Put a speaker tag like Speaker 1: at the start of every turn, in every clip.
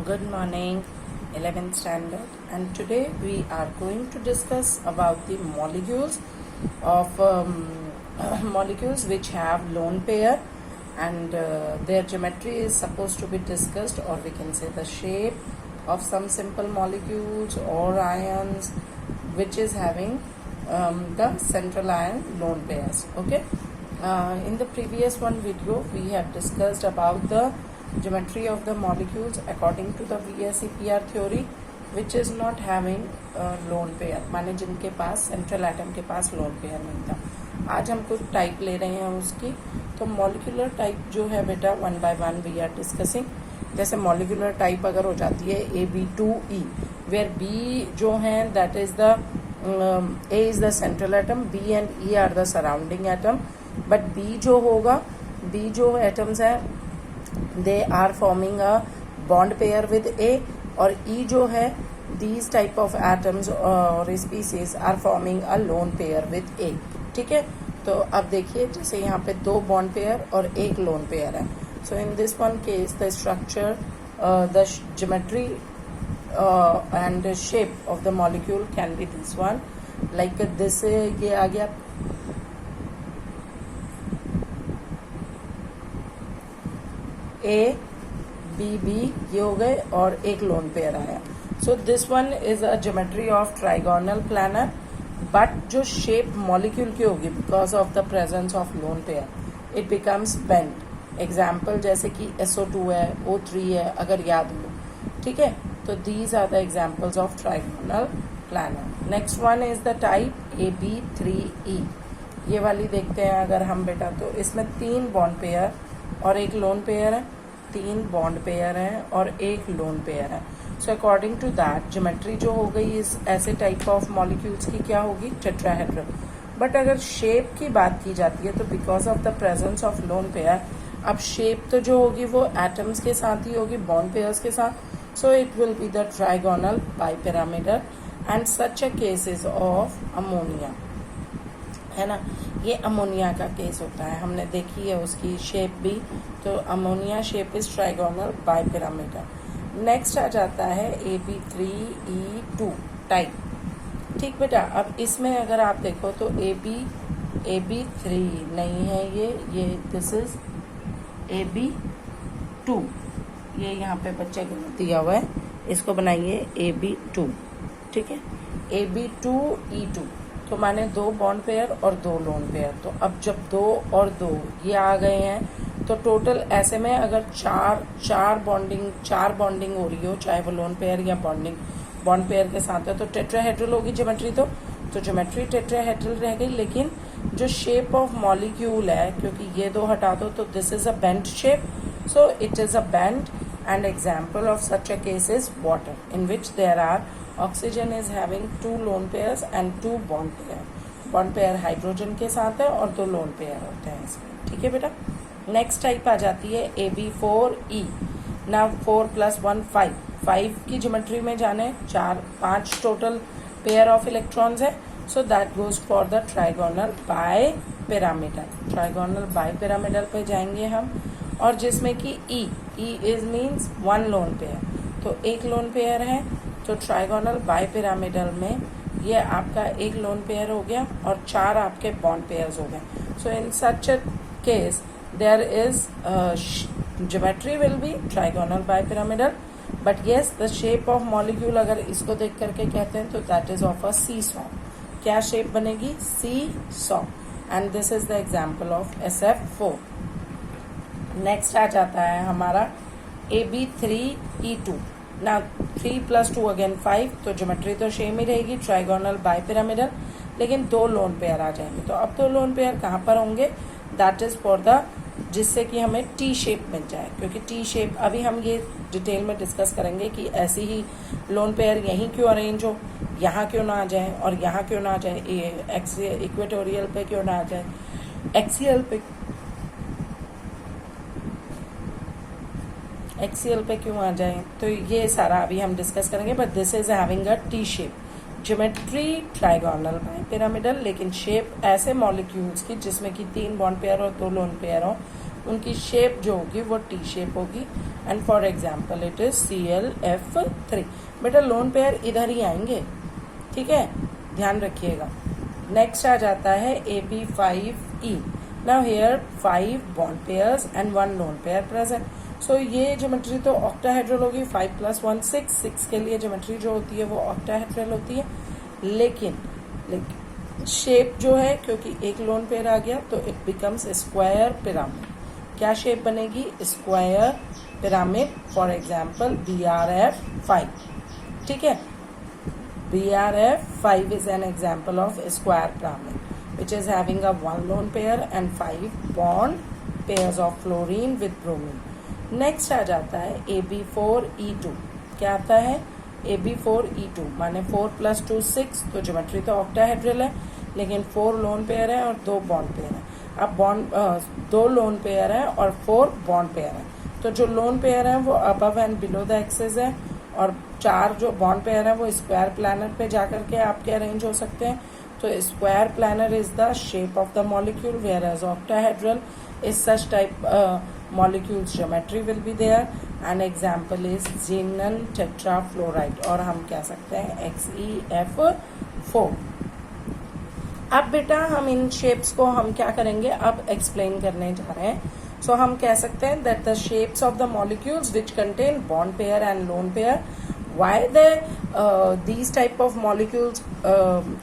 Speaker 1: Good morning, 11th standard, and today we are going to discuss about the molecules of molecules which have lone pair, and their geometry is supposed to be discussed, or we can say the shape of some simple molecules or ions which is having the central ion lone pairs. Okay. In the previous one video we have discussed about the geometry of the molecules according to the VSEPR theory, which is not having lone pair, माने जिनके पास central atom के पास lone pair नहीं था। आज हम कुछ type ले रहे हैं उसकी। तो मॉलिक्यूलर टाइप जो है बेटा one by one we are discussing. जैसे मॉलिक्यूलर टाइप अगर हो जाती है AB2E, वेयर B जो है that is the A is the central atom, B and E are the surrounding atom, but B जो होगा, B जो एटम्स है they are forming a bond pair with A, और E जो है these type of atoms और species are forming a lone pair with A. ठीक है, तो अब देखिए जैसे यहाँ पे दो bond pair और एक lone pair है. So in this one case the structure, the geometry and the shape of the molecule can be this one, like this. ये आ गया A, B, B ये हो गए और एक लोन पेयर आया. So this one is a geometry of trigonal planner, but जो shape molecule की होगी because of the presence of lone pair it becomes bent. Example जैसे कि SO2 है, O3 है, अगर याद हो. ठीक है, तो these are the examples of trigonal planar. Next one is the type AB3E. ये वाली देखते हैं अगर हम बेटा, तो इसमें तीन बॉन्ड पेयर और एक लोन पेयर है, तीन बॉन्ड पेयर हैं और एक लोन पेयर है. So according to that geometry जो हो गई इस ऐसे टाइप ऑफ मॉलिक्यूल्स की क्या होगी, टेट्राहेड्रल. बट अगर शेप की बात की जाती है तो because of the presence of lone pair, अब शेप तो जो होगी वो एटम्स के साथ ही होगी, बॉन्ड पेयर्स के साथ. So it will be the trigonal bipyramidal, and such a cases of ammonia, है ना. ये अमोनिया का केस होता है, हमने देखी है उसकी शेप भी. तो ammonia shape is trigonal bipyramidal. Next आ जाता है AB3E2 टाइप. ठीक बेटा, अब इसमें अगर आप देखो तो AB3 नहीं है, ये दिस इज AB2. ये यहाँ पे बच्चे को दिया हुआ है, इसको बनाइए AB2. ठीक है, AB2E2 तो माने दो बॉन्ड पेयर और दो लोन पेयर. तो अब जब दो और दो ये आ गए हैं तो टोटल ऐसे में अगर चार बॉन्डिंग हो रही हो, चाहे वो लोन पेयर या बॉन्ड पेयर के साथ है, तो टेट्राहेड्रल होगी ज्योमेट्री. तो ज्योमेट्री टेट्राहेड्रल रह गई, लेकिन जो शेप ऑफ मॉलिक्यूल है, क्योंकि ये दो हटा दो तो this is a bent shape. So it is a bent, and example of such a case is water, in which there are oxygen is having two lone pairs and two bond pair. Bond pair hydrogen के साथ है और दो lone pair होते हैं इसमें. ठीक है बेटा. नेक्स्ट टाइप आ जाती है AB4E. नाउ 4 + 1 5. 5 की ज्योमेट्री में जाने 5 टोटल पेयर ऑफ इलेक्ट्रॉन्स है. So that goes for the trigonal bipyramidal. Trigonal bipyramidal पे जाएंगे हम, और जिसमें कि E is means one lone pair. तो एक लोन पेयर है, तो ट्राइगोनल बाइपिरामिडल में ये आपका एक लोन पेयर हो गया और 4 आपके बॉन्ड पेयर्स हो गए. So in such a case there is geometry will be trigonal bipyramidal, but yes the shape of molecule अगर इसको देख करके कहते हैं तो that is of a see saw. क्या शेप बनेगी, see saw, and this is the example of SF4. Next आ जाता है हमारा AB3E2. ना 3 + 2 अगेन 5, तो ज्योमेट्री तो सेम ही रहेगी, ट्राइगोनल बाइपिरामिडल, लेकिन दो लोन पेयर आ जाएंगे. तो अब दो लोन पेयर कहाँ पर होंगे, दैट इज फॉर द, जिससे कि हमें टी शेप मिल जाए. क्योंकि टी शेप अभी हम ये डिटेल में डिस्कस करेंगे कि ऐसी ही लोन पेयर यहीं क्यों अरेंज हो, यहाँ क्यों ना आ जाए और यहाँ क्यों ना आ जाए, इक्वेटोरियल पे क्यों ना आ जाए, एक्सियल पे क्यों आ जाए. तो ये सारा अभी हम डिस्कस करेंगे. But this is having a T shape. Geometry trigonal bipyramidal, लेकिन शेप ऐसे मॉलिक्यूल्स की जिसमें कि 3 बॉन्ड पेयर और 2 लोन पेयर हो, उनकी शेप जो होगी वो टी शेप होगी, and for example it is ClF3। बेटा लोन पेयर इधर ही आएंगे, ठीक है, ध्यान रखिएगा। नेक्स्ट आ जाता है AB5E। Now here 5 bond pairs and 1 lone pair present. So ये ज्योमेट्री तो ऑक्टाहेड्रल होगी, 5 + 1 6, 6 के लिए ज्योमेट्री जो होती है वो ऑक्टाहेड्रल होती है, लेकिन शेप जो है, क्योंकि एक लोन पेयर आ गया तो इट बिकम्स स्क्वायर पिरामिड। क्या शेप बनेगी? Square pyramid. For example BRF5, ठीक है, BRF5 is an example of a square pyramid which is having a 1 lone pair and 5 bond pairs of fluorine with bromine. Next आ जाता है AB4E2। क्या आता है? AB4E2 माने 4 + 2 6, तो ज्योमेट्री तो ऑक्टाहेड्रल है, लेकिन 4 लोन पेयर है और 2 बॉन्ड पेयर है। अब बॉन्ड 2 लोन पेयर है और 4 बॉन्ड पेयर है, तो जो लोन पेयर है वो above and below the axis है, और 4 जो बॉन्ड पेयर है वो स्क्वायर प्लानर पे जाकर के आपके अरेंज हो सकते हैं। तो square planar is the shape of the molecule, where as octahedral is such type molecules geometry will be there. An example is xenon tetrafluoride, और हम कह सकते हैं XeF4। अब बेटा हम इन शेप्स को हम क्या करेंगे, अब एक्सप्लेन करने जा रहे हैं। सो हम कह सकते हैं that the shapes of the molecules which contain bond pair and lone pair, why these type of molecules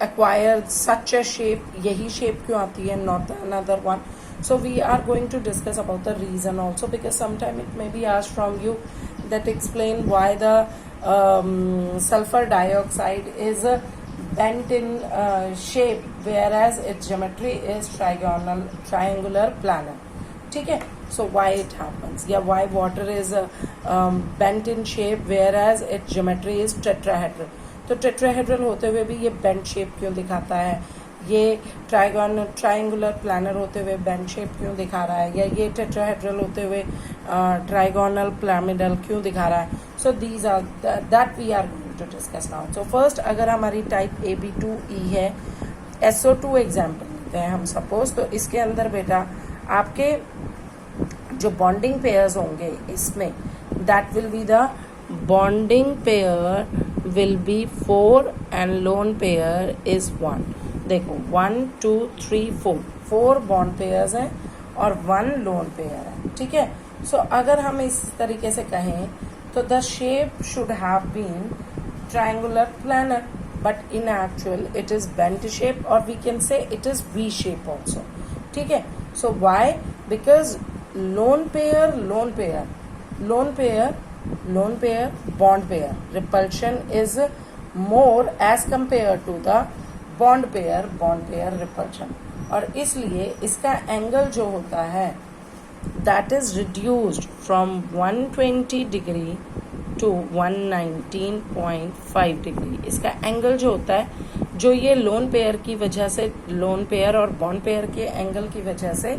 Speaker 1: acquire such a shape, यही shape क्यों आती है, not another one. So we are going to discuss about the reason also, because sometime it may be asked from you that explain why the sulfur dioxide is bent in shape whereas its geometry is triangular planar, ठीक है। So why it happens, yeah, why water is bent in shape whereas its geometry is tetrahedral। तो tetrahedral होते हुए भी ये bent shape क्यों दिखाता है, ये ट्राइंगुलर प्लानर होते हुए बेंड शेप क्यों दिखा रहा है, या ये टेट्राहेड्रल होते हुए ट्राइगोनल पिरामिडल क्यों दिखा रहा है। So these are that we are going to discuss now. So first अगर हमारी टाइप AB2E है, SO2 एग्जाम्पल लेते हैं हम सपोज, तो इसके अंदर बेटा आपके जो बॉन्डिंग पेयर्स होंगे इसमें, that will be the bonding pair will be 4 and loan pair is 1। देखो 1 2 3 4 बॉन्ड पेयर्स हैं और 1 लोन पेयर है, ठीक है। सो अगर हम इस तरीके से कहें तो the shape should have been triangular planar, but in actual it is bent shape, और we can say it is V shape also, ठीक है। So why? Because lone pair lone pair lone pair lone pair bond pair repulsion is more as compare to the bond pair repulsion, और इसलिए इसका angle जो होता है that is reduced from 120 degree to 119.5 degree. इसका angle जो होता है, जो ये लोन पेयर की वजह से, लोन पेयर और बॉन्ड पेयर के एंगल की वजह से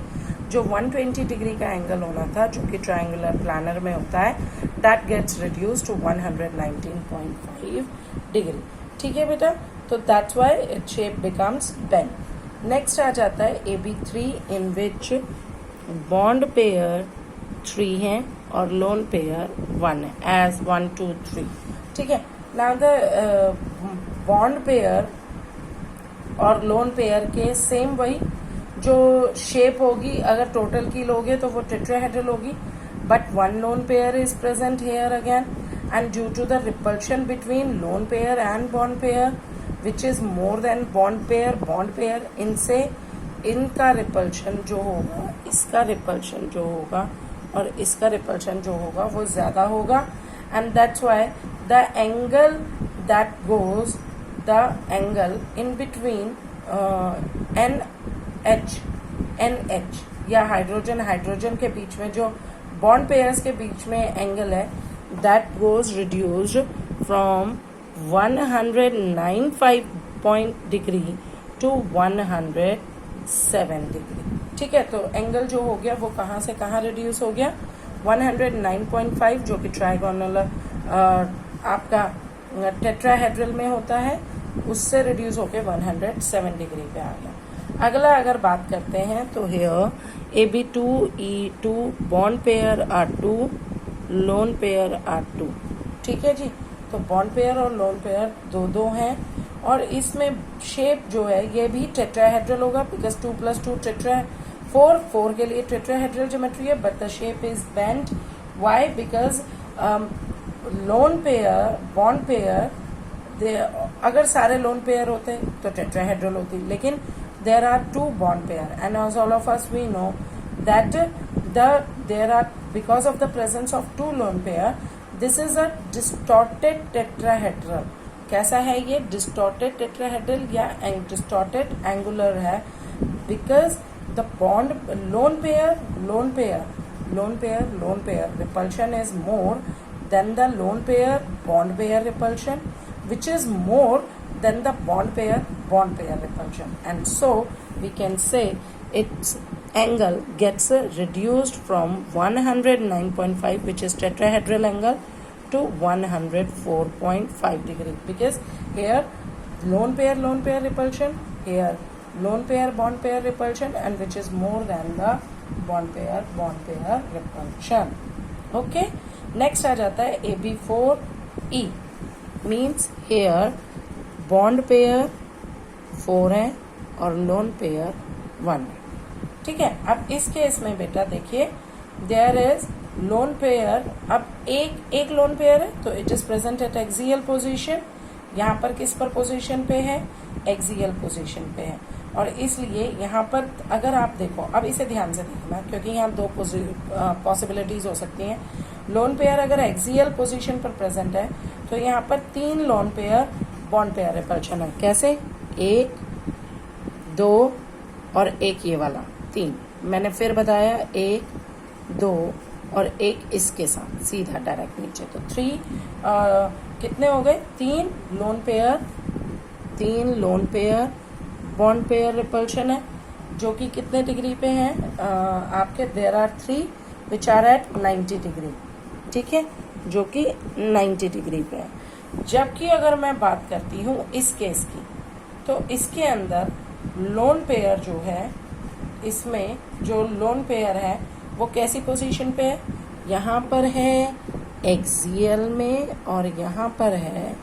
Speaker 1: जो 120 डिग्री का एंगल होना था, जो कि ट्रायंगुलर प्लानर में होता है, that gets reduced to 119.5 degree, ठीक है बेटा। तो that's why it shape becomes bent. Next आ जाता है AB3 इन विच बॉन्ड पेयर 3 है और लोन पेयर 1 है, एज 1 2 3, ठीक है। नाउ द बॉन्ड पेयर और लोन पेयर के सेम वही जो शेप होगी, अगर टोटल की लोगे तो वो टेट्राहेड्रल होगी, but 1 lone pair is present here again, and due to the repulsion between lone pair and bond pair which is more than bond pair, इनसे इनका रिपल्शन जो होगा, इसका रिपल्शन जो होगा और इसका रिपल्शन जो होगा वो ज्यादा होगा, and that's why the angle that goes, the angle in between NH या हाइड्रोजन के बीच में, जो बॉन्ड पेयर्स के बीच में एंगल है, that goes reduced from 109.5 degree to 107 degree, ठीक है। तो एंगल जो हो गया वो कहाँ से कहाँ रिड्यूस हो गया, 109.5 जो कि ट्राइगोनल आपका टेट्राहेड्रल में होता है, उससे रिड्यूस होके 107 डिग्री पे आ गया। अगला अगर बात करते हैं तो here AB2 E2 bond pair are 2, lone pair are 2। ठीक है जी, तो बॉन्ड पेयर और लोन पेयर दो दो हैं, और इसमें शेप जो है ये भी टेट्राहेड्रल होगा, बिकॉज 2 + 2 टेट्रा है। 4 के लिए टेट्राहेड्रल ज्योमेट्री है, but the shape is bent. Why? Because lone pair bond pair, अगर सारे लोन पेयर होते तो टेट्राहेड्रल होती, लेकिन there are 2 bond pair, and as all of us we know that there are, because of the presence of 2 lone pair, this is a distorted tetrahedral। कैसा है ये? distorted tetrahedral या distorted angular है, because the bond lone pair repulsion is more than the lone pair bond pair repulsion, which is more than the bond pair repulsion, and so we can say its angle gets reduced from 109.5, which is tetrahedral angle, to 104.5 degree, because here lone pair repulsion, here lone pair bond pair repulsion, and which is more than the bond pair repulsion। okay, next आ जाता है AB4E, means here bond pair 4 है और lone pair 1 है। ठीक है, अब इस case में बेटा देखिए, देयर इज लोन पेयर, अब एक लोन पेयर है तो it is present at axial position. यहाँ पर किस पर पोजीशन पे है? एक्सियल पोजीशन पे है, और इसलिए यहाँ पर अगर आप देखो, अब इसे ध्यान से देखना, क्योंकि यहाँ 2 पॉसिबिलिटीज हो सकती हैं। लोन पेयर अगर एक्सियल पोजीशन पर प्रेजेंट है तो यहाँ पर 3 lone pair bond pair repulsion है। कैसे? 1, 2 और 1 ये वाला 3। मैंने फिर बताया 1, 2 और 1 इसके साथ सीधा डायरेक्ट नीचे, तो 3 कितने हो गए? 3 lone pair bond pair repulsion है, जो कि कितने डिग्री पे हैं आपके? There are 3 which are at 90 degree. ठीक है, जो कि 90 डिग्री पे है। जबकि अगर मैं बात करती हूँ इस केस की, तो इसके अंदर लोन पेयर जो है, इसमें जो लोन पेयर है वो कैसी पोजीशन पे है? यहाँ पर है एक्सियल में और यहाँ पर है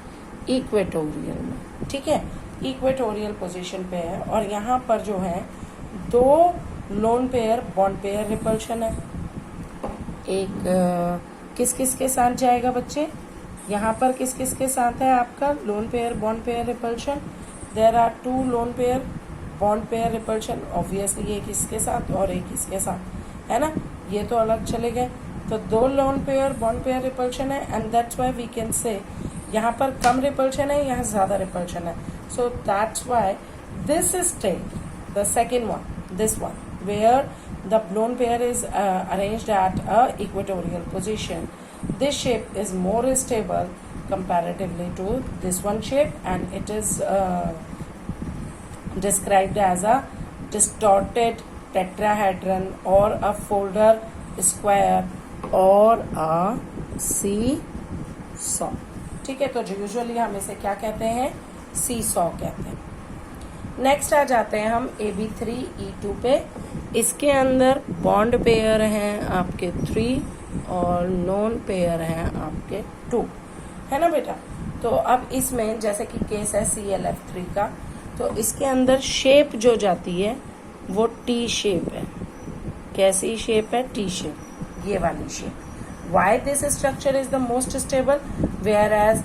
Speaker 1: इक्वेटोरियल में। ठीक है, इक्वेटोरियल पोजीशन पे है, और यहाँ पर जो है 2 lone pair bond pair repulsion है। एक किस किस के साथ जाएगा बच्चे? यहाँ पर किस किस के साथ है आपका lone pair bond pair repulsion? There are 2 lone pair bond pair repulsion, obviously एक इसके साथ और एक इसके साथ, है ना? ये तो अलग चले गए, तो 2 lone pair bond pair repulsion है, and that's why we can say यहाँ पर कम रिपल्शन है, यहाँ ज्यादा रिपल्शन है। So that's why this is take the second one, this one, where the lone pair is arranged at a equatorial position. This shape is more stable comparatively to this one shape, and it is described as a distorted tetrahedron or a folder square or a seesaw। ठीक है, तो usually हम इसे क्या कहते हैं? Seesaw कहते हैं। नेक्स्ट आ जाते हैं हम AB3E2 पे। इसके अंदर बॉन्ड पेयर हैं आपके 3 और लोन पेयर हैं आपके 2, है ना बेटा? तो अब इसमें जैसे कि केस है ClF3 का, तो इसके अंदर शेप जो जाती है वो टी शेप है। कैसी शेप है? टी शेप, ये वाली शेप। Why this structure is the most stable, where as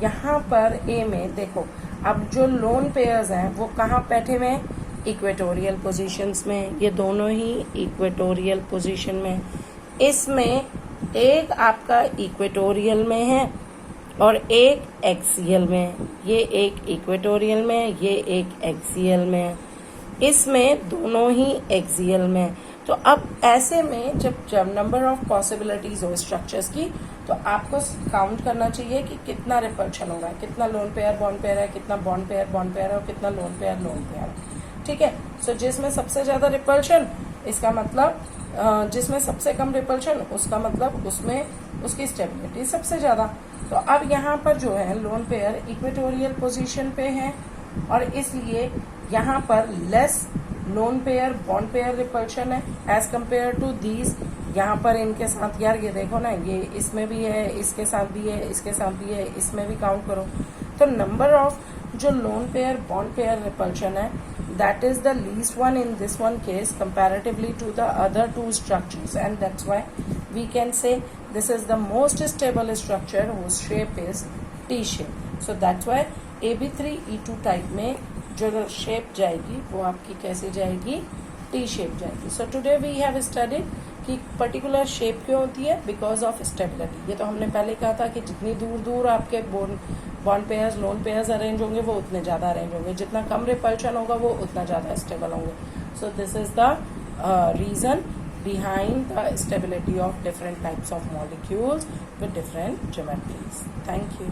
Speaker 1: यहाँ पर ए में देखो, अब जो लोन पेयर्स हैं वो कहाँ बैठे हुए हैं? इक्वेटोरियल पोजीशंस में। ये दोनों ही इक्वेटोरियल पोजीशन में। इसमें एक आपका इक्वेटोरियल में है और एक एक्सियल में। ये एक इक्वेटोरियल में, ये एक एक्सियल में। इसमें दोनों ही एक्सियल में। तो अब ऐसे में जब नंबर ऑफ पॉसिबिलिटीज हो स्ट्रक्चर्स की, तो आपको काउंट करना चाहिए कि कितना रिपल्शन होगा, कितना लोन पेयर बॉन्ड पेयर है, कितना बॉन्ड पेयर है, और कितना लोन पेयर है। ठीक है, सो जिसमें सबसे ज्यादा रिपल्शन, इसका मतलब जिसमें सबसे कम रिपल्शन, उसका मतलब उसमें उसकी स्टेबिलिटी सबसे ज्यादा। तो अब यहाँ पर जो है लोन पेयर इक्वेटोरियल पोजीशन पे है, और इसलिए यहाँ पर less loan pair bond pair repulsion है एज कंपेयर टू दीज। यहाँ पर इनके साथ यार ये देखो ना, ये इसमें भी है, इसके साथ भी है, इसके साथ भी है, इसमें भी काउंट करो। तो नंबर ऑफ जो loan pair bond pair repulsion है, that is the least one in this one case comparatively to the other two structures, and that's why we can say this is the most stable structure whose shape is T shape. So that's why AB3E2 type में जो shape जाएगी वो आपकी कैसे जाएगी, T shape जाएगी। So today we have studied कि particular shape क्यों होती है, बिकॉज ऑफ स्टेबिलिटी। ये तो हमने पहले कहा था कि जितनी दूर दूर आपके bond pairs lone pairs arrange होंगे वो उतने ज्यादा अरेंज होंगे, जितना कम रिपल्शन होगा वो उतना ज्यादा स्टेबल होंगे। So this is the reason behind the stability of different types of molecules with different geometries. Thank you.